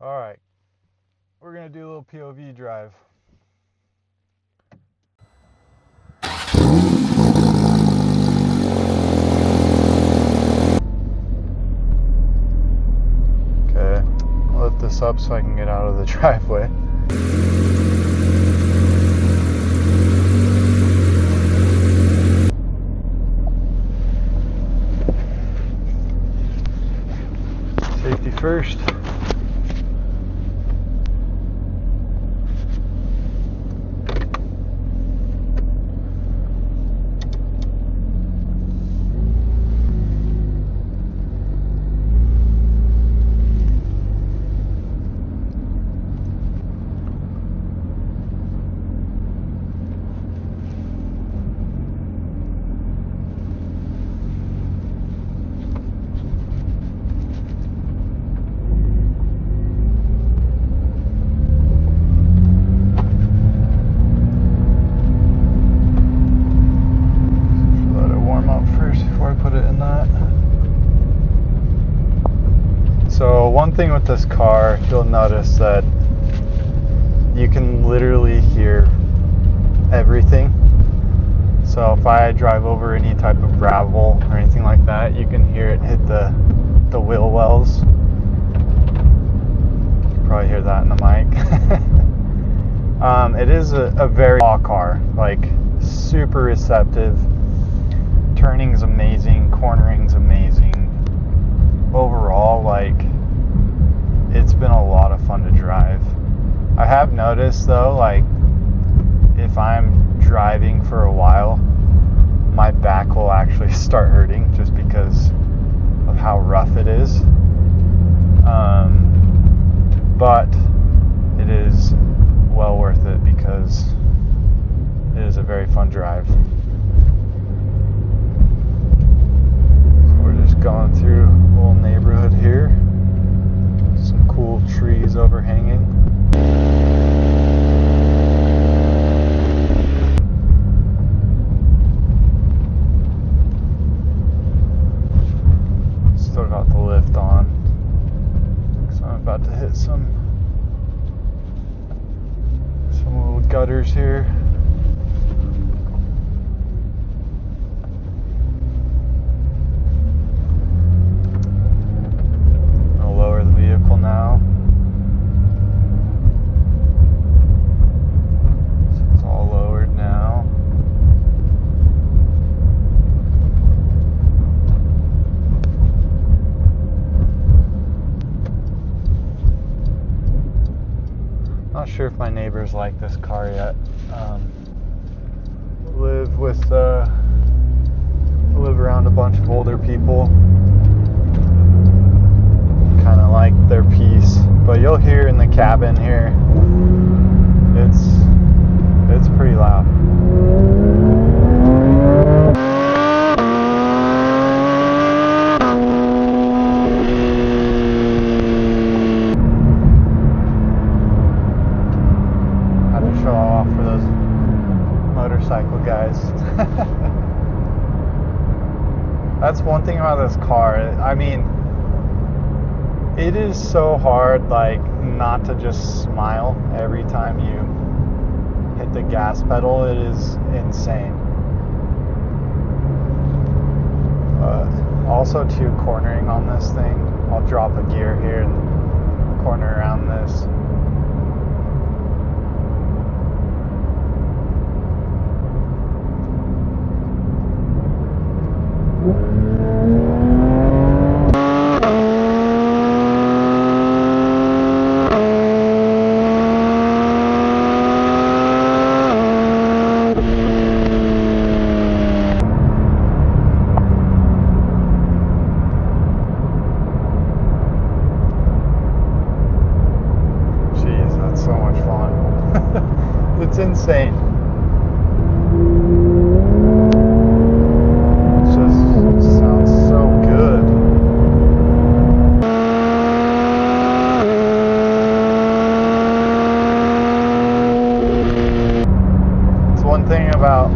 Alright, we're going to do a little POV drive. Okay, I'll lift this up so I can get out of the driveway. Safety first. So one thing with this car, you'll notice that you can literally hear everything. So if I drive over any type of gravel or anything like that, you can hear it hit the wheel wells. You can probably hear that in the mic. It is a very raw car, like super receptive. Turning's amazing, cornering's amazing. Overall, like, it's been a lot of fun to drive. I have noticed though, like, if I'm driving for a while, my back will actually start hurting just because of how rough it is. But it is well worth it because it is a very fun drive. Going through a little neighborhood here. Some cool trees overhanging. Still got the lift on. So I'm about to hit some little gutters here. Now so it's all lowered now. Not sure if my neighbors like this car yet. Live around a bunch of older people. Kind of like their peace, but you'll hear in the cabin here, it's pretty loud. Had to show off for those motorcycle guys. That's one thing about this car. I mean, it is so hard, like, not to just smile every time you hit the gas pedal. It is insane. Also, too, cornering on this thing. I'll drop a gear here and corner around this. It's insane. It just sounds so good. It's one thing about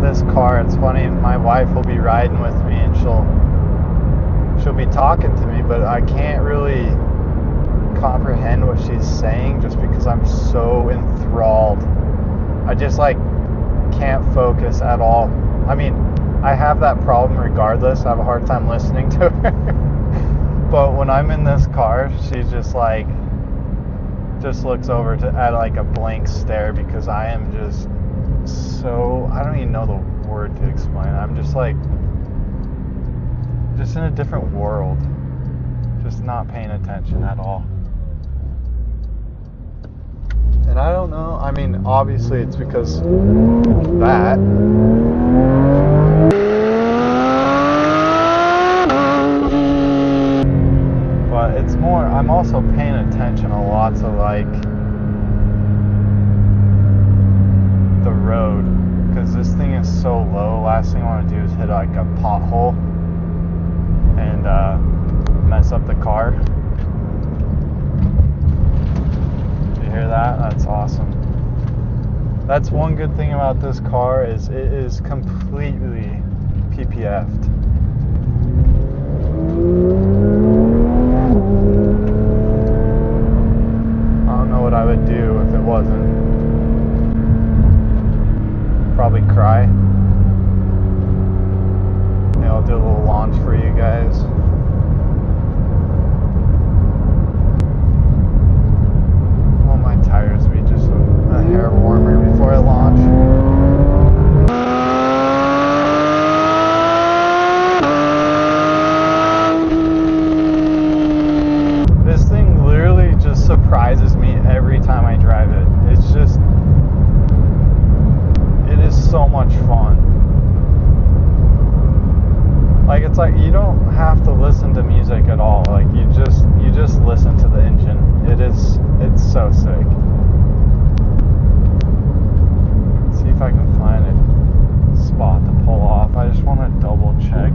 this car. It's funny, my wife will be riding with me and she'll be talking to me, but I can't really comprehend what she's saying just because I'm so enthralled. I just like can't focus at all. I mean, I have that problem regardless. I have a hard time listening to her. But when I'm in this car, she's just like, just looks over at like a blank stare because I am just so, I don't even know the word to explain. I'm just like, just in a different world. Just not paying attention at all. And I don't know, I mean, obviously it's because that. But it's more, I'm also paying attention a lot to like the road, because this thing is so low. Last thing I want to do is hit like a pothole and mess up the car. You hear that? That's awesome. That's one good thing about this car is it is completely PPF'd. I don't know what I would do if it wasn't. Probably cry. Maybe I'll do a little launch for you guys. I want my tires to be just a hair warmer before I launch. This thing literally just surprises me every time I drive it. It's just, it is so much fun. Like, it's like you don't have to listen to music at all. Like you just listen to the engine. It's so sick. Let's see if I can find a spot to pull off. I just want to double check,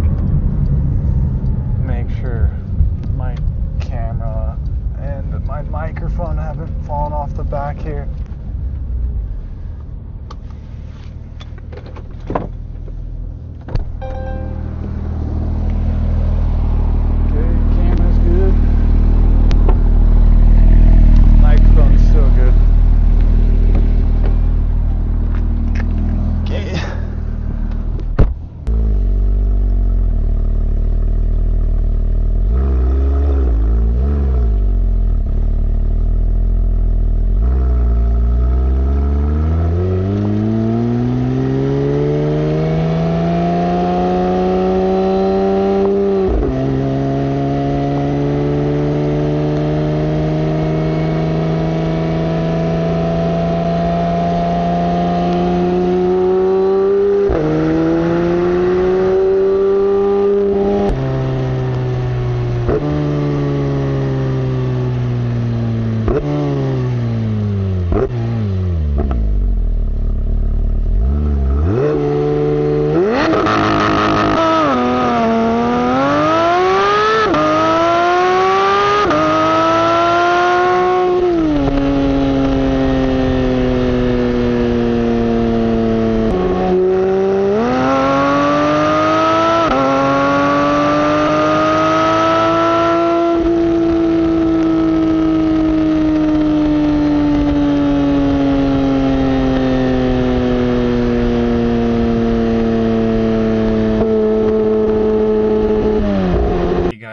make sure my camera and my microphone haven't fallen off the back here.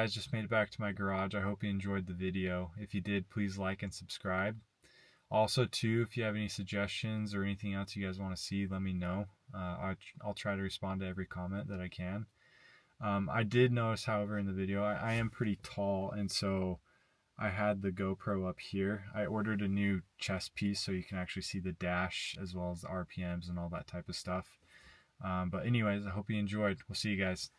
Just made it back to my garage. I hope you enjoyed the video. If you did, please like and subscribe. Also too, if you have any suggestions or anything else you guys want to see, let me know. I'll try to respond to every comment that I can. I did notice, however, in the video I am pretty tall, and so I had the GoPro up here. I ordered a new chest piece so you can actually see the dash as well as the RPMs and all that type of stuff. But anyways, I hope you enjoyed. We'll see you guys.